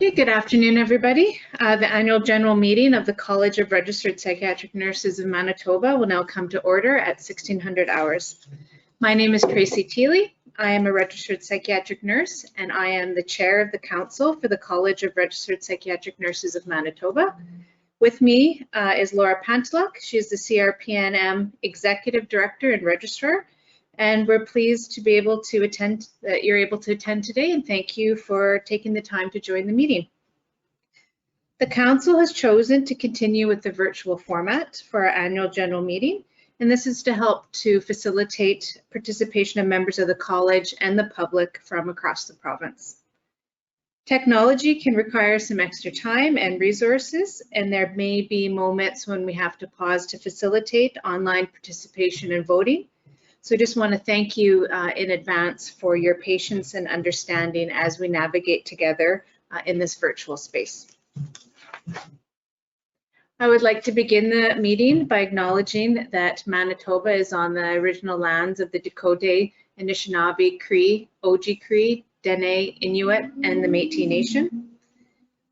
Okay, good afternoon, everybody. The annual general meeting of the College of Registered Psychiatric Nurses of Manitoba will now come to order at 1600 hours. My name is Tracy Teely. I am a registered psychiatric nurse, and I am the chair of the council for the College of Registered Psychiatric Nurses of Manitoba. With me is Laura Panteluk. She is the Crpnm Executive Director and Registrar, and we're pleased to be able to attend, that you're able to attend today, and thank you for taking the time to join the meeting. The Council has chosen to continue with the virtual format for our annual general meeting, and this is to help to facilitate participation of members of the College and the public from across the province. Technology can require some extra time and resources, and there may be moments when we have to pause to facilitate online participation and voting. So I just want to thank you in advance for your patience and understanding as we navigate together in this virtual space. I would like to begin the meeting by acknowledging that Manitoba is on the original lands of the Dakota, Anishinaabe, Cree, Oji-Cree, Dene, Inuit, and the Métis Nation.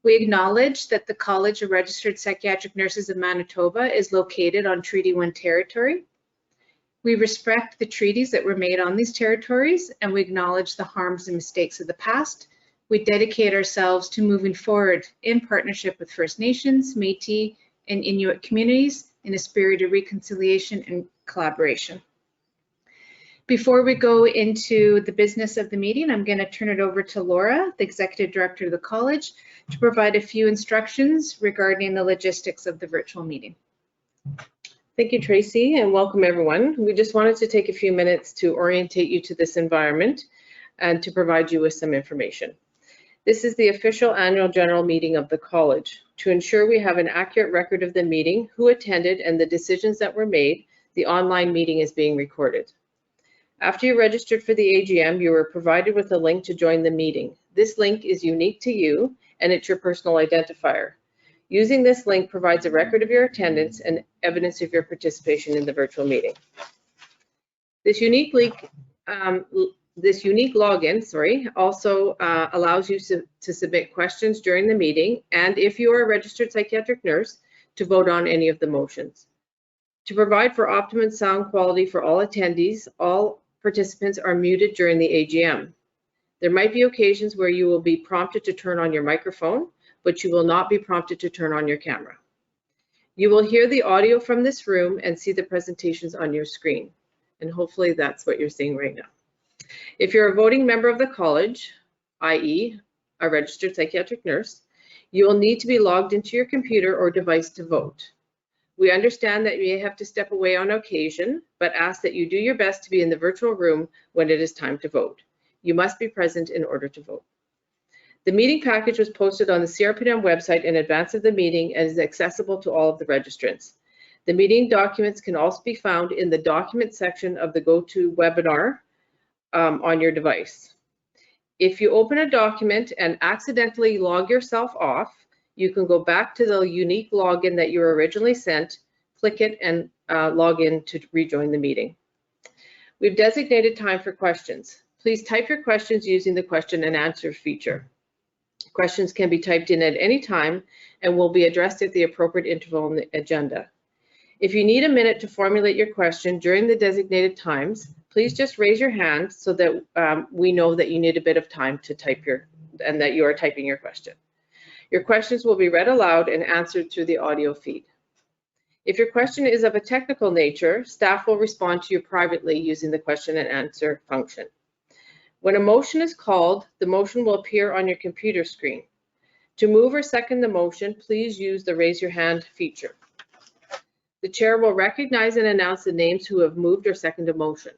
We acknowledge that the College of Registered Psychiatric Nurses of Manitoba is located on Treaty 1 territory. We respect the treaties that were made on these territories, and we acknowledge the harms and mistakes of the past. We dedicate ourselves to moving forward in partnership with First Nations, Métis, and Inuit communities in a spirit of reconciliation and collaboration. Before we go into the business of the meeting, I'm going to turn it over to Laura, the Executive Director of the College, to provide a few instructions regarding the logistics of the virtual meeting. Thank you, Tracy, and welcome everyone. We just wanted to take a few minutes to orientate you to this environment and to provide you with some information. This is the official annual general meeting of the college. To ensure we have an accurate record of the meeting, who attended, and the decisions that were made, the online meeting is being recorded. After you registered for the AGM, you were provided with a link to join the meeting. This link is unique to you, and it's your personal identifier. Using this link provides a record of your attendance and evidence of your participation in the virtual meeting. This unique login, also allows you to submit questions during the meeting, and if you are a registered psychiatric nurse, to vote on any of the motions. To provide for optimum sound quality for all attendees, all participants are muted during the AGM. There might be occasions where you will be prompted to turn on your microphone, but you will not be prompted to turn on your camera. You will hear the audio from this room and see the presentations on your screen. And hopefully that's what you're seeing right now. If you're a voting member of the college, i.e. a registered psychiatric nurse, you will need to be logged into your computer or device to vote. We understand that you may have to step away on occasion, but ask that you do your best to be in the virtual room when it is time to vote. You must be present in order to vote. The meeting package was posted on the Crpnm website in advance of the meeting and is accessible to all of the registrants. The meeting documents can also be found in the document section of the GoToWebinar on your device. If you open a document and accidentally log yourself off, you can go back to the unique login that you were originally sent, click it, and log in to rejoin the meeting. We've designated time for questions. Please type your questions using the question and answer feature. Questions can be typed in at any time and will be addressed at the appropriate interval in the agenda. If you need a minute to formulate your question during the designated times, please just raise your hand so that we know that you need a bit of time to type and that you are typing your question. Your questions will be read aloud and answered through the audio feed. If your question is of a technical nature, staff will respond to you privately using the question and answer function. When a motion is called, the motion will appear on your computer screen. To move or second the motion, please use the raise your hand feature. The chair will recognize and announce the names who have moved or seconded a motion.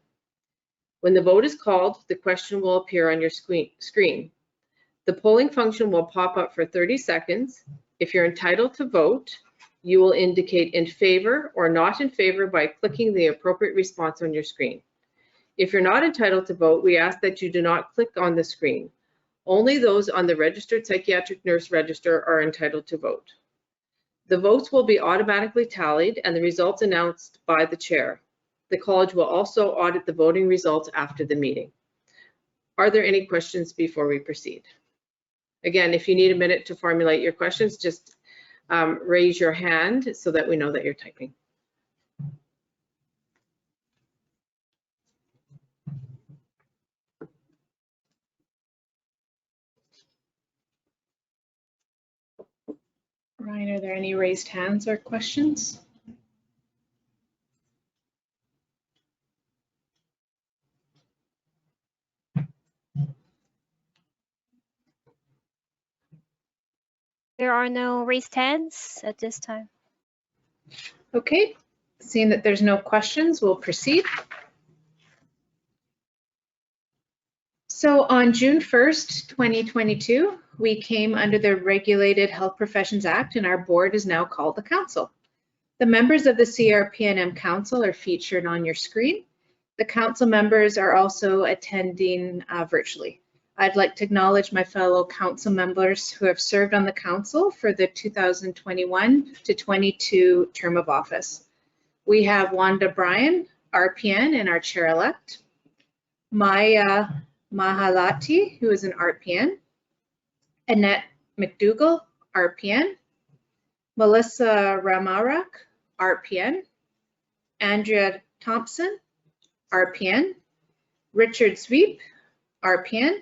When the vote is called, the question will appear on your screen. The polling function will pop up for 30 seconds. If you're entitled to vote, you will indicate in favor or not in favor by clicking the appropriate response on your screen. If you're not entitled to vote, we ask that you do not click on the screen. Only those on the Registered Psychiatric Nurse Register are entitled to vote. The votes will be automatically tallied and the results announced by the chair. The college will also audit the voting results after the meeting. Are there any questions before we proceed? Again, if you need a minute to formulate your questions, just raise your hand so that we know that you're typing. Ryan, are there any raised hands or questions? There are no raised hands at this time. Okay, seeing that there's no questions, we'll proceed. So on June 1st, 2022, we came under the Regulated Health Professions Act, and our board is now called the Council. The members of the Crpnm Council are featured on your screen. The Council members are also attending virtually. I'd like to acknowledge my fellow Council members who have served on the Council for the 2021 to 22 term of office. We have Wanda Bryan, RPN, and our Chair-elect. Maya Mahalati, who is an RPN. Annette McDougall, RPN. Melissa Ramarak, RPN. Andrea Thompson, RPN. Richard Sweep, RPN.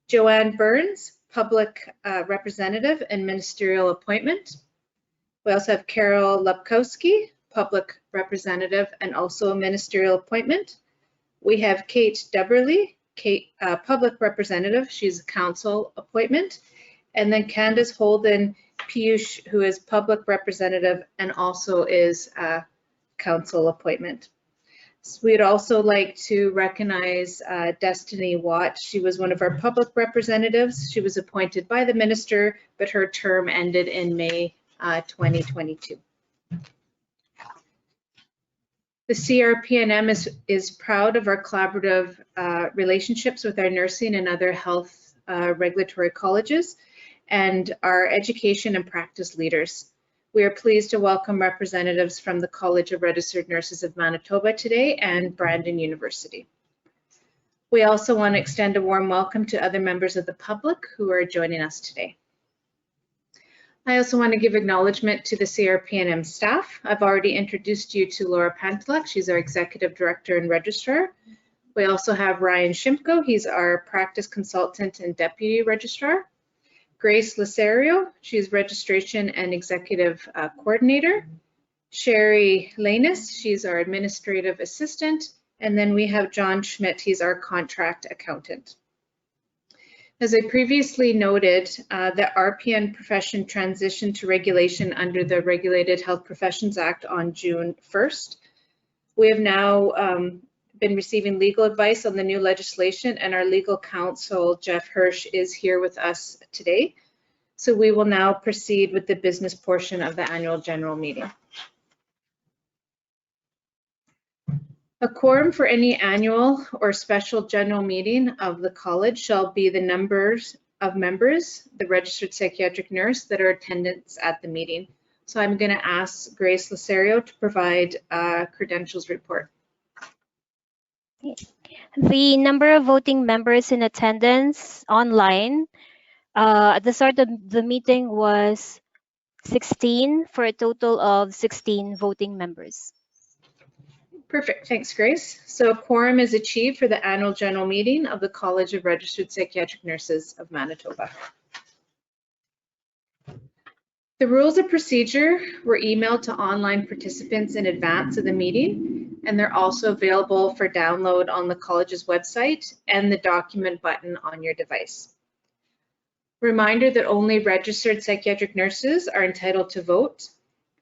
Joanne Burns, Public Representative and Ministerial Appointment. We also have Carol Lepkowski, Public Representative and also a Ministerial Appointment. We have Kate Deberly, Public Representative, she's a Council Appointment. And then Candace Holden Piyush, who is Public Representative and also is a Council Appointment. So we'd also like to recognize Destiny Watt. She was one of our public representatives. She was appointed by the minister, but her term ended in May 2022. The CRPNM is proud of our collaborative relationships with our nursing and other health regulatory colleges and our education and practice leaders. We are pleased to welcome representatives from the College of Registered Nurses of Manitoba today and Brandon University. We also want to extend a warm welcome to other members of the public who are joining us today. I also want to give acknowledgement to the CRPNM staff. I've already introduced you to Laura Pantelak. She's our Executive Director and Registrar. We also have Ryan Shimko. He's our Practice Consultant and Deputy Registrar. Grace Lasario, she's Registration and Executive Coordinator. Sherry Lanus, she's our Administrative Assistant. And then we have John Schmidt, he's our Contract Accountant. As I previously noted, the RPN profession transitioned to regulation under the Regulated Health Professions Act on June 1st. We have now been receiving legal advice on the new legislation, and our legal counsel, Jeff Hirsch, is here with us today. So we will now proceed with the business portion of the annual general meeting. A quorum for any annual or special general meeting of the college shall be the numbers of members, the registered psychiatric nurse that are attendants at the meeting. So I'm going to ask Grace Lasario to provide a credentials report. The number of voting members in attendance online at the start of the meeting was 16 for a total of 16 voting members. Perfect, thanks Grace. So a quorum is achieved for the annual general meeting of the College of Registered Psychiatric Nurses of Manitoba. The rules of procedure were emailed to online participants in advance of the meeting, and they're also available for download on the college's website and the document button on your device. Reminder that only registered psychiatric nurses are entitled to vote,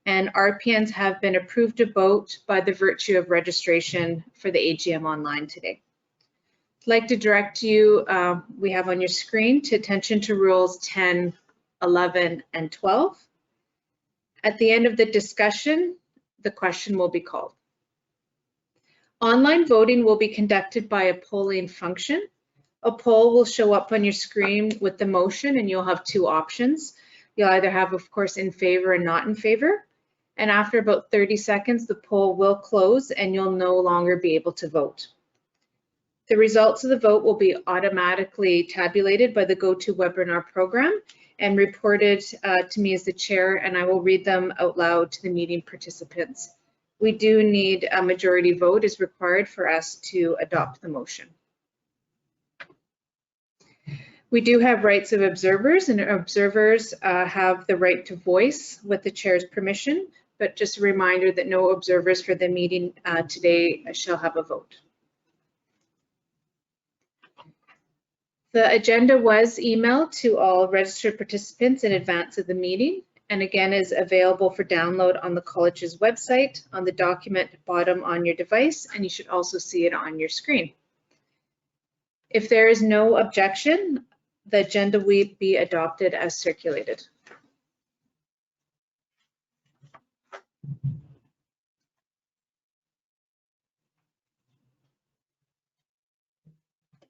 and RPNs have been approved to vote by the virtue of registration for the AGM online today. I'd like to direct you, we have on your screen, to attention to rules 10, 11, and 12. At the end of the discussion, the question will be called. Online voting will be conducted by a polling function. A poll will show up on your screen with the motion, and you'll have two options. You'll either have, of course, in favor and not in favor. And after about 30 seconds, the poll will close and you'll no longer be able to vote. The results of the vote will be automatically tabulated by the GoToWebinar program and reported to me as the chair, and I will read them out loud to the meeting participants. We do need a majority vote is required for us to adopt the motion. We do have rights of observers, and observers have the right to voice with the chair's permission, but just a reminder that no observers for the meeting today shall have a vote. The agenda was emailed to all registered participants in advance of the meeting, and again is available for download on the college's website on the document bottom on your device, and you should also see it on your screen. If there is no objection, the agenda will be adopted as circulated.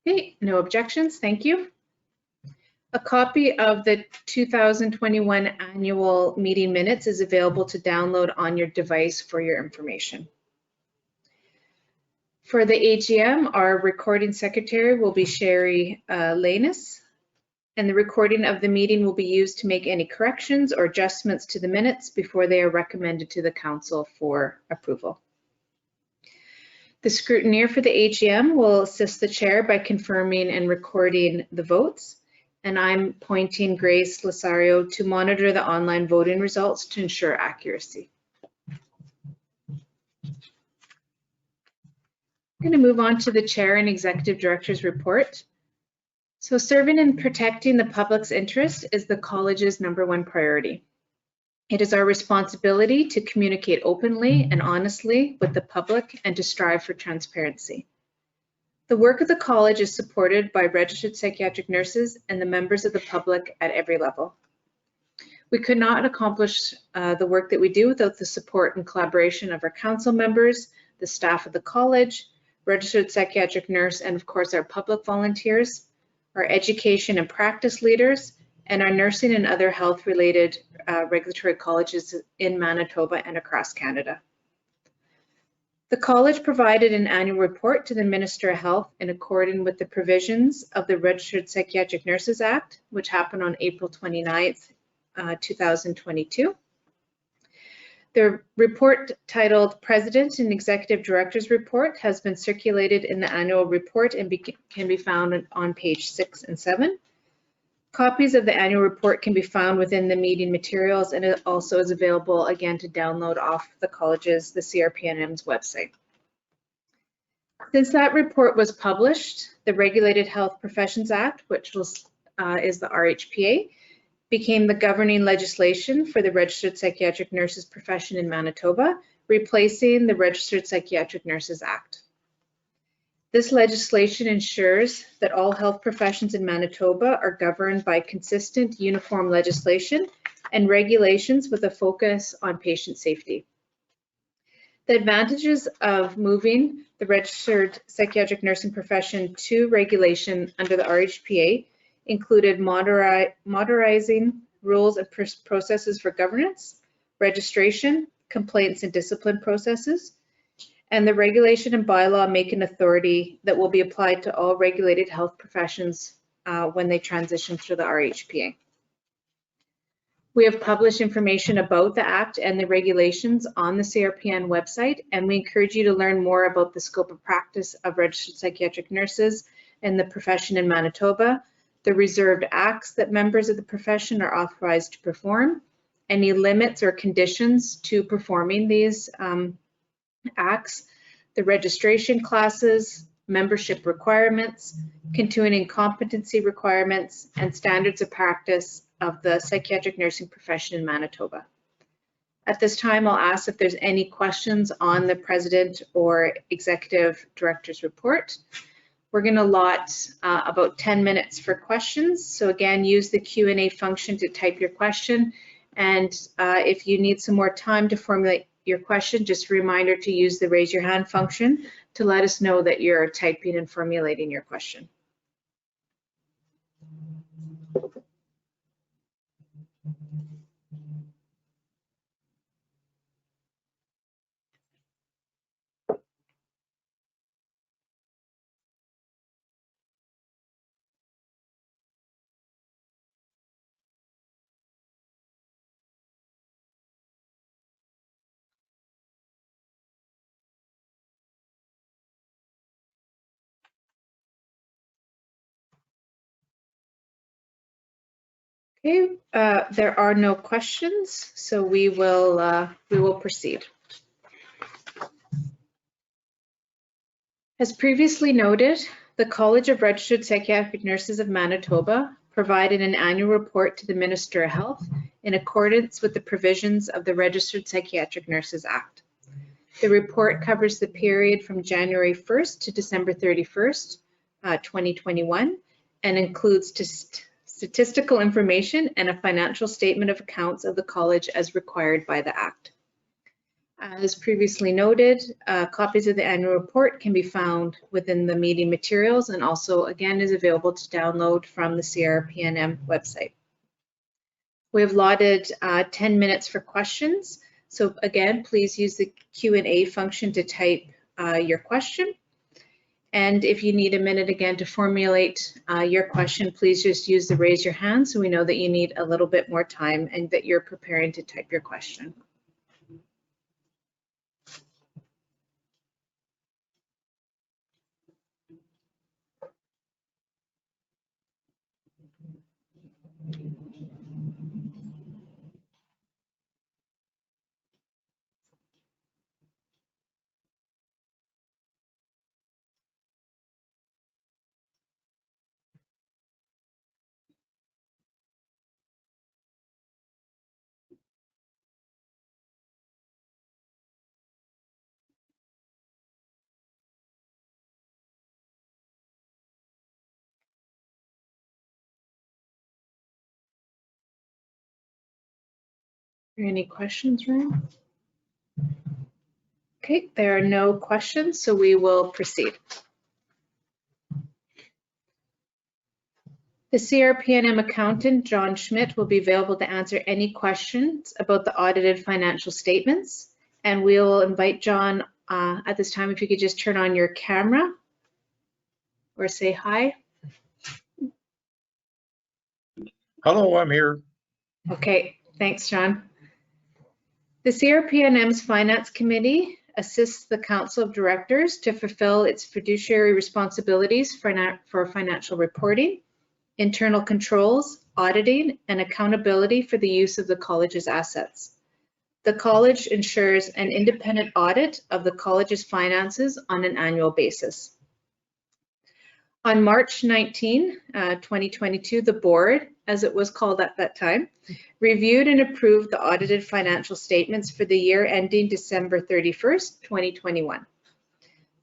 Okay, no objections, thank you. A copy of the 2021 annual meeting minutes is available to download on your device for your information. For the AGM, our recording secretary will be Sherry Lanus, and the recording of the meeting will be used to make any corrections or adjustments to the minutes before they are recommended to the council for approval. The scrutineer for the AGM will assist the chair by confirming and recording the votes, and I'm appointing Grace Lasario to monitor the online voting results to ensure accuracy. I'm going to move on to the chair and executive director's report. So serving and protecting the public's interest is the college's #1 priority. It is our responsibility to communicate openly and honestly with the public and to strive for transparency. The work of the college is supported by registered psychiatric nurses and the members of the public at every level. We could not accomplish the work that we do without the support and collaboration of our council members, the staff of the college, registered psychiatric nurse, and of course our public volunteers, our education and practice leaders, and our nursing and other health-related regulatory colleges in Manitoba and across Canada. The college provided an annual report to the Minister of Health in accordance with the provisions of the Registered Psychiatric Nurses Act, which happened on April 29th, 2022. The report titled President and Executive Director's Report has been circulated in the annual report and can be found on page 6 and 7. Copies of the annual report can be found within the meeting materials, and it also is available again to download off the college's, the Crpnm's website. Since that report was published, the Regulated Health Professions Act, which is the RHPA, became the governing legislation for the registered psychiatric nurses profession in Manitoba, replacing the Registered Psychiatric Nurses Act. This legislation ensures that all health professions in Manitoba are governed by consistent, uniform legislation and regulations with a focus on patient safety. The advantages of moving the registered psychiatric nursing profession to regulation under the RHPA included modernizing rules and processes for governance, registration, complaints and discipline processes, and the regulation and bylaw make an authority that will be applied to all regulated health professions when they transition through the RHPA. We have published information about the Act and the regulations on the CRPN website, and we encourage you to learn more about the scope of practice of registered psychiatric nurses and the profession in Manitoba, the reserved acts that members of the profession are authorized to perform, any limits or conditions to performing these acts, the registration classes, membership requirements, continuing competency requirements, and standards of practice of the psychiatric nursing profession in Manitoba. At this time, I'll ask if there's any questions on the President or Executive Director's report. We're going to allot about 10 minutes for questions. So again, use the Q&A function to type your question. And if you need some more time to formulate your question, just a reminder to use the raise your hand function to let us know that you're typing and formulating your question. Okay, there are no questions, so we will proceed. As previously noted, the College of Registered Psychiatric Nurses of Manitoba provided an annual report to the Minister of Health in accordance with the provisions of the Registered Psychiatric Nurses Act. The report covers the period from January 1st to December 31st, 2021, and includes statistical information and a financial statement of accounts of the college as required by the Act. As previously noted, copies of the annual report can be found within the meeting materials and also again is available to download from the Crpnm website. We have allotted 10 minutes for questions. So again, please use the Q&A function to type your question. And if you need a minute again to formulate your question, please just use the raise your hand so we know that you need a little bit more time and that you're preparing to type your question. Any questions, Ryan? Okay, there are no questions, so we will proceed. The CRPNM accountant, John Schmidt, will be available to answer any questions about the audited financial statements. And we'll invite John at this time, if you could just turn on your camera or say hi. Hello, I'm here. Okay, thanks, John. The CRPNM's Finance Committee assists the Council of Directors to fulfill its fiduciary responsibilities for financial reporting, internal controls, auditing, and accountability for the use of the college's assets. The college ensures an independent audit of the college's finances on an annual basis. On March 19, 2022, the board, as it was called at that time, reviewed and approved the audited financial statements for the year ending December 31st, 2021.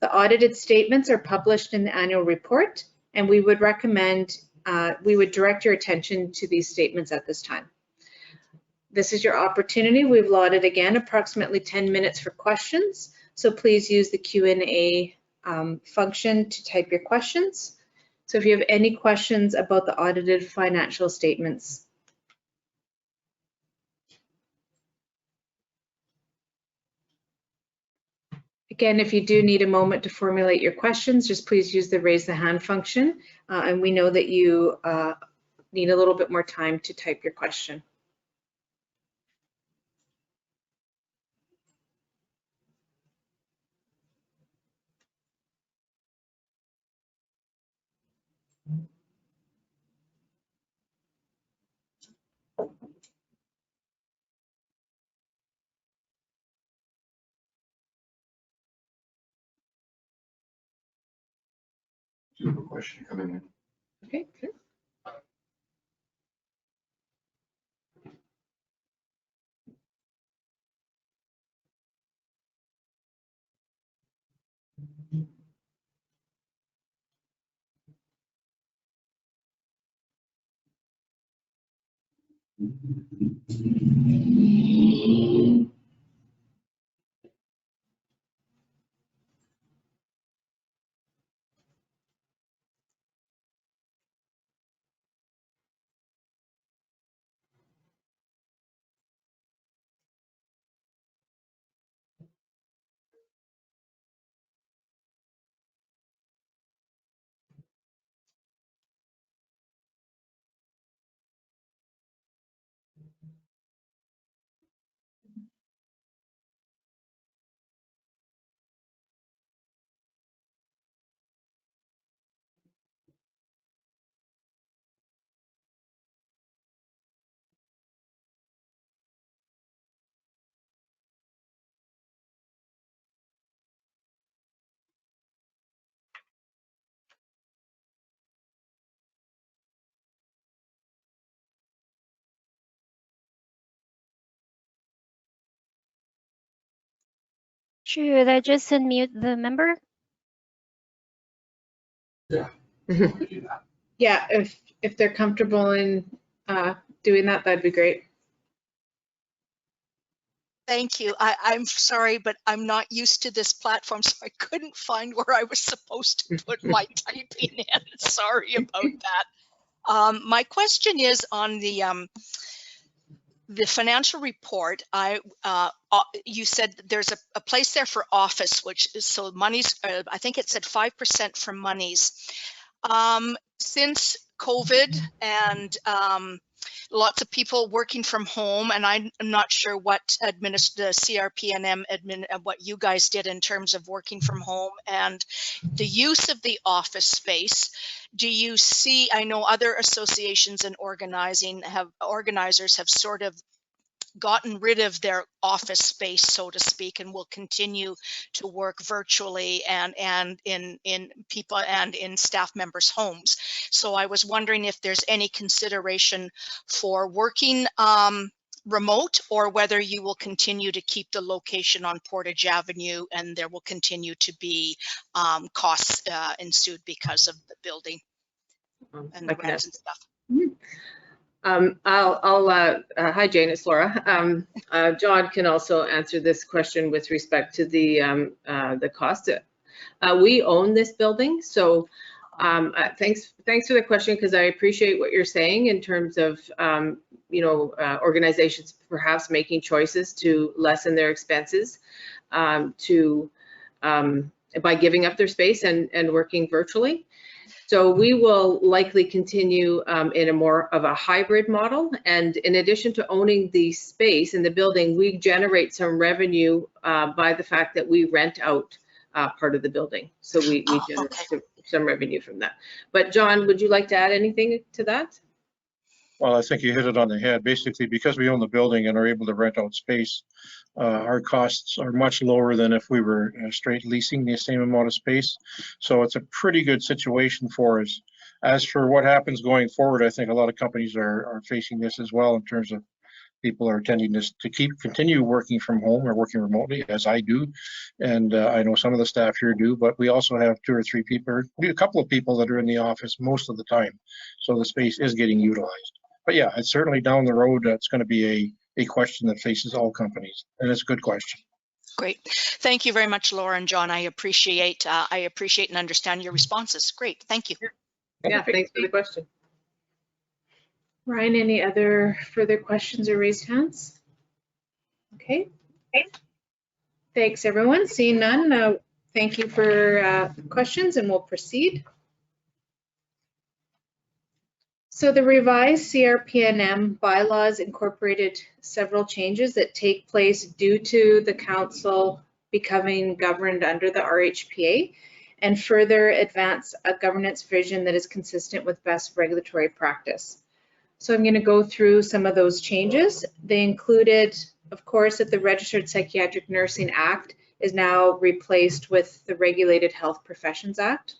The audited statements are published in the annual report, and we would direct your attention to these statements at this time. This is your opportunity. We've allotted again approximately 10 minutes for questions, so please use the Q&A function to type your questions. So if you have any questions about the audited financial statements. Again, if you do need a moment to formulate your questions, just please use the raise the hand function. And we know that you need a little bit more time to type your question. Do you have a question coming in? Okay, good. Should I just unmute the member? Yeah, if they're comfortable in doing that, that'd be great. Thank you. I'm sorry, but I'm not used to this platform, so I couldn't find where I was supposed to put my typing in. Sorry about that. My question is on the financial report. You said there's a place there for office, which is, so monies, I think it said 5% from monies. Since COVID and lots of people working from home, and I'm not sure what the Crpnm what you guys did in terms of working from home and the use of the office space. Do you see, I know other associations and organizers have sort of gotten rid of their office space, so to speak, and will continue to work virtually and in people and in staff members' homes. So I was wondering if there's any consideration for working remote, or whether you will continue to keep the location on Portage Avenue and there will continue to be costs ensued because of the building and the rents and stuff. Hi Jane, it's Laura. John can also answer this question with respect to the cost. We own this building, so thanks for the question, because I appreciate what you're saying in terms of organizations perhaps making choices to lessen their expenses by giving up their space and working virtually. So we will likely continue in a more of a hybrid model. And in addition to owning the space in the building, we generate some revenue by the fact that we rent out part of the building. So we generate some revenue from that. But John, would you like to add anything to that? Well, I think you hit it on the head. Basically, because we own the building and are able to rent out space, our costs are much lower than if we were straight leasing the same amount of space. So it's a pretty good situation for us. As for what happens going forward, I think a lot of companies are facing this as well, in terms of people are tending to continue working from home or working remotely, as I do. And I know some of the staff here do, but we also have a couple of people that are in the office most of the time. So the space is getting utilized. But yeah, it's certainly down the road. It's going to be a question that faces all companies, and it's a good question. Great. Thank you very much, Laura and John. I appreciate and understand your responses. Great. Thank you. Yeah, thanks for the question. Ryan, any other further questions or raised hands? Okay. Thanks, everyone. Seeing none, thank you for questions, and we'll proceed. So the revised Crpnm bylaws incorporated several changes that take place due to the council becoming governed under the RHPA, and further advance a governance vision that is consistent with best regulatory practice. So I'm going to go through some of those changes. They included, of course, that the Registered Psychiatric Nursing Act is now replaced with the Regulated Health Professions Act.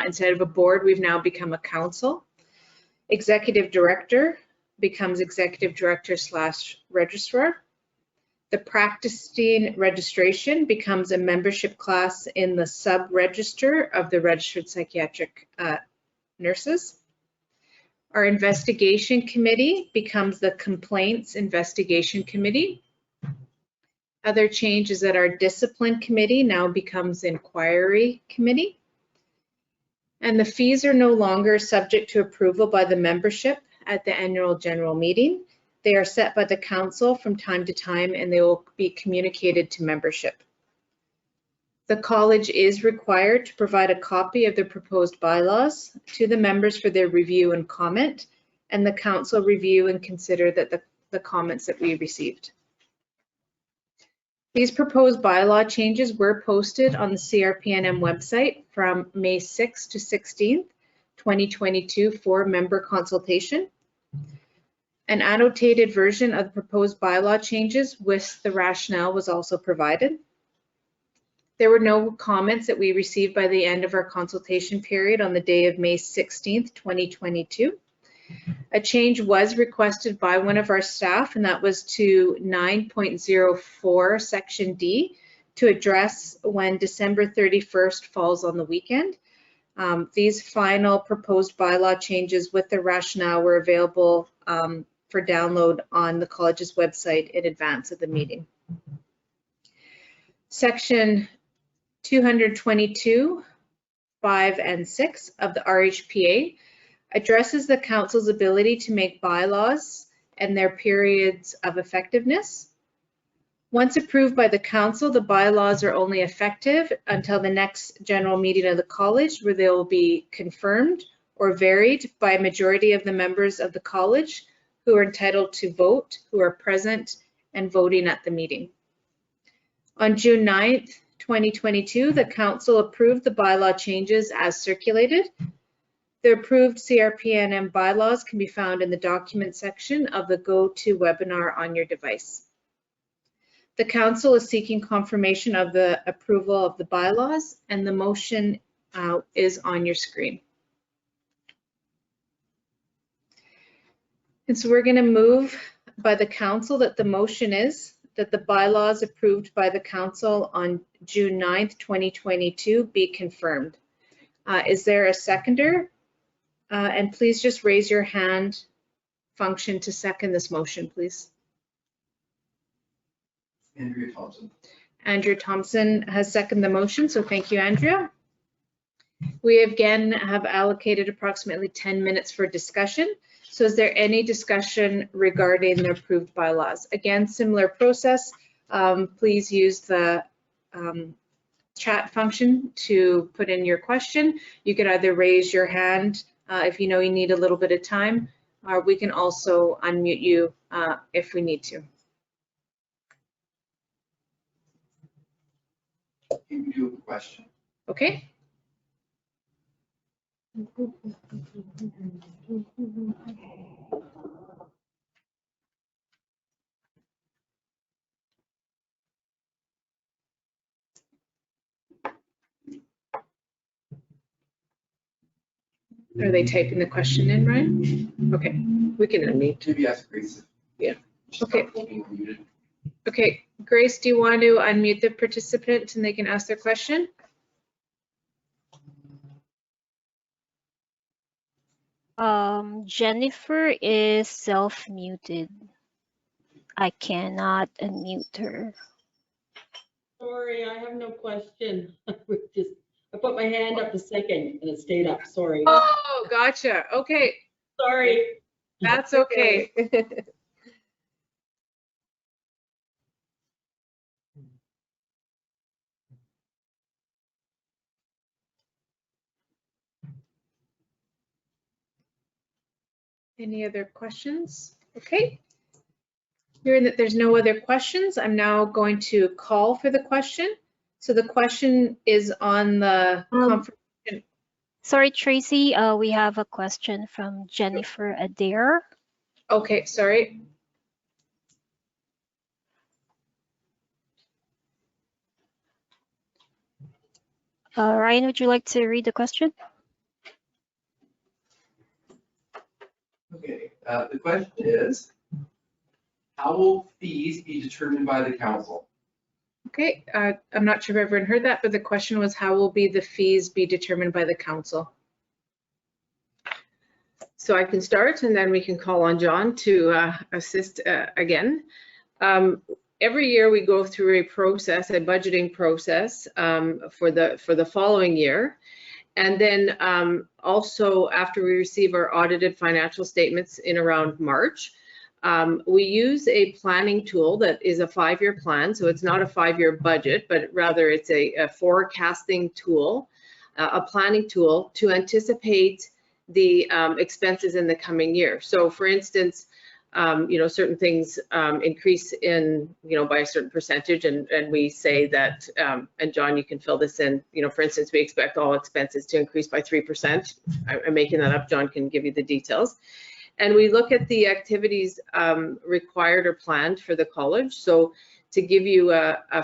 Instead of a board, we've now become a council. Executive Director becomes Executive Director / Registrar. The practicing registration becomes a membership class in the sub-register of the Registered Psychiatric Nurses. Our investigation committee becomes the Complaints Investigation Committee. Other change is that our discipline committee now becomes Inquiry Committee. And the fees are no longer subject to approval by the membership at the annual general meeting. They are set by the council from time to time, and they will be communicated to membership. The college is required to provide a copy of the proposed bylaws to the members for their review and comment, and the council review and consider that the comments that we received. These proposed bylaw changes were posted on the Crpnm website from May 6th to 16th, 2022 for member consultation. An annotated version of the proposed bylaw changes with the rationale was also provided. There were no comments that we received by the end of our consultation period on the day of May 16th, 2022. A change was requested by one of our staff, and that was to 9.04 Section D, to address when December 31st falls on the weekend. These final proposed bylaw changes with the rationale were available for download on the college's website in advance of the meeting. Section 222, 5 and 6 of the RHPA addresses the council's ability to make bylaws and their periods of effectiveness. Once approved by the council, the bylaws are only effective until the next general meeting of the college, where they will be confirmed or varied by a majority of the members of the college who are entitled to vote, who are present and voting at the meeting. On June 9th, 2022, the council approved the bylaw changes as circulated. The approved CRPNM bylaws can be found in the document section of the GoToWebinar on your device. The council is seeking confirmation of the approval of the bylaws, and the motion is on your screen. And so we're going to move by the council that the motion is that the bylaws approved by the council on June 9th, 2022 be confirmed. Is there a seconder? And please just raise your hand function to second this motion, please. Andrea Thompson. Andrew Thompson has seconded the motion, so thank you, Andrea. We again have allocated approximately 10 minutes for discussion. So is there any discussion regarding the approved bylaws? Again, similar process. Please use the chat function to put in your question. You can either raise your hand if you know you need a little bit of time, or we can also unmute you if we need to. Can you do a question? Okay. Are they typing the question in, Ryan? Okay, We can unmute. Maybe ask Grace. Yeah. She's Okay. not being muted. Okay, Grace, do you want to unmute the participant and they can ask their question? Jennifer is self-muted. I cannot unmute her. Sorry, I have no question. I put my hand up a second and it stayed up, sorry. Oh, gotcha. Okay, Sorry. that's okay. Any other questions? Okay. Hearing that there's no other questions, I'm now going to call for the question. So the question is on the conference. Sorry, Tracy, we have a question from Jennifer Adair. Okay, sorry. Ryan, would you like to read the question? Okay, the question is, how will fees be determined by the council? Okay, I'm not sure if everyone heard that, but the question was, how will the fees be determined by the council? So I can start and then we can call on John to assist again. Every year we go through a process, a budgeting process for the following year. And then also after we receive our audited financial statements in around March, we use a planning tool that is a 5-year plan. So it's not a 5-year budget, but rather it's a forecasting tool, a planning tool to anticipate the expenses in the coming year. So for instance, certain things increase in, by a certain percentage, and we say that, and John, you can fill this in, for instance, we expect all expenses to increase by 3%. I'm making that up, John can give you the details. And we look at the activities required or planned for the college. So to give you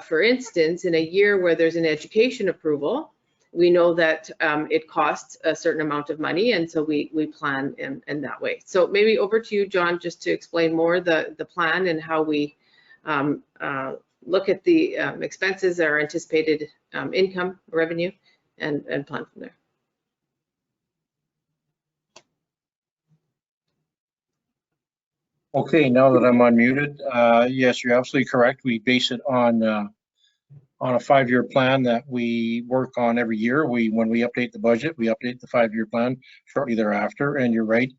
for instance, in a year where there's an education approval, we know that it costs a certain amount of money, and so we plan in that way. So maybe over to you, John, just to explain more the plan and how we look at the expenses, our anticipated income, revenue, and plan from there. Okay, now that I'm unmuted, yes, you're absolutely correct. We base it on a 5-year plan that we work on every year. When we update the budget, we update the 5-year plan shortly thereafter. And you're right,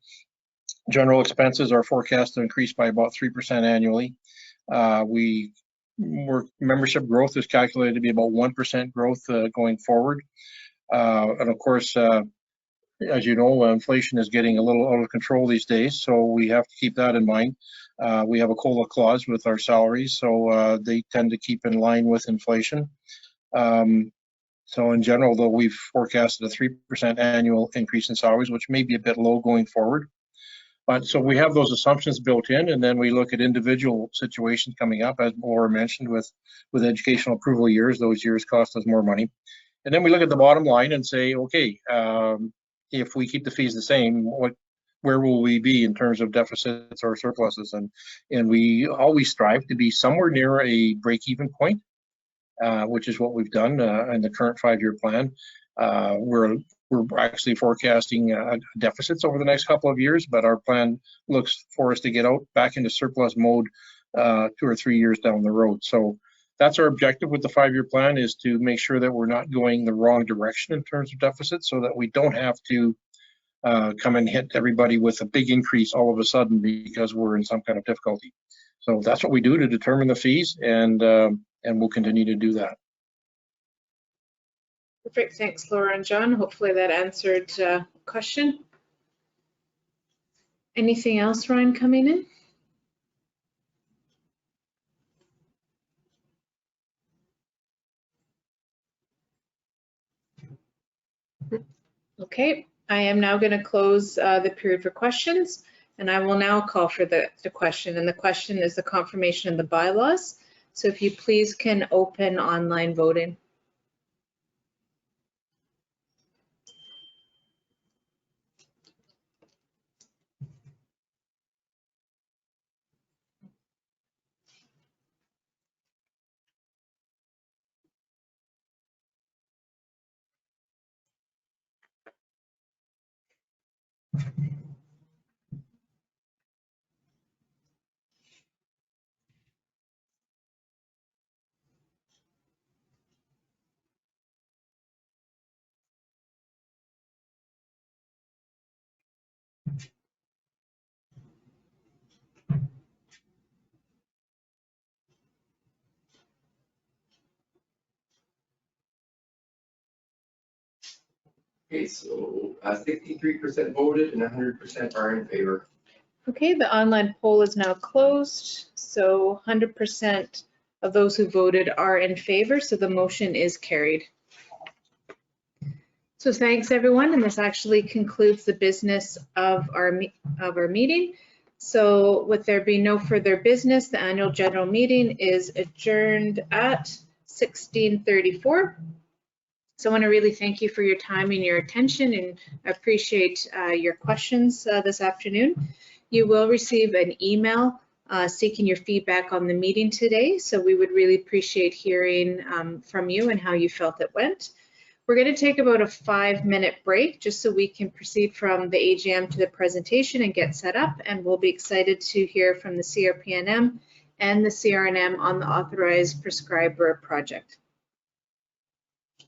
general expenses are forecast to increase by about 3% annually. Membership growth is calculated to be about 1% growth going forward. And of course, as you know, inflation is getting a little out of control these days, so we have to keep that in mind. We have a COLA clause with our salaries, so they tend to keep in line with inflation. So in general, though, we've forecasted a 3% annual increase in salaries, which may be a bit low going forward. But so we have those assumptions built in, and then we look at individual situations coming up, as Laura mentioned, with educational approval years. Those years cost us more money. And then we look at the bottom line and say, okay, if we keep the fees the same, where will we be in terms of deficits or surpluses? And we always strive to be somewhere near a break-even point, which is what we've done in the current 5-year plan. We're actually forecasting deficits over the next couple of years, but our plan looks for us to get out back into surplus mode 2 or 3 years down the road. So that's our objective with the 5-year plan, is to make sure that we're not going the wrong direction in terms of deficits, so that we don't have to come and hit everybody with a big increase all of a sudden because we're in some kind of difficulty. So that's what we do to determine the fees, and we'll continue to do that. Perfect. Thanks, Laura and John. Hopefully that answered the question. Anything else, Ryan, coming in? Okay, I am now going to close the period for questions, and I will now call for the question. And the question is the confirmation of the bylaws. So if you please can open online voting. Okay, so 63% voted and 100% are in favor. Okay, the online poll is now closed. So 100% of those who voted are in favor, so the motion is carried. So thanks everyone, and this actually concludes the business of our meeting. So with there being no further business, the annual general meeting is adjourned at 16:34. So I want to really thank you for your time and your attention, and appreciate your questions this afternoon. You will receive an email seeking your feedback on the meeting today. So we would really appreciate hearing from you and how you felt it went. We're going to take about a 5-minute break just so we can proceed from the AGM to the presentation and get set up. And we'll be excited to hear from the Crpnm and the CRNM on the authorized prescriber project.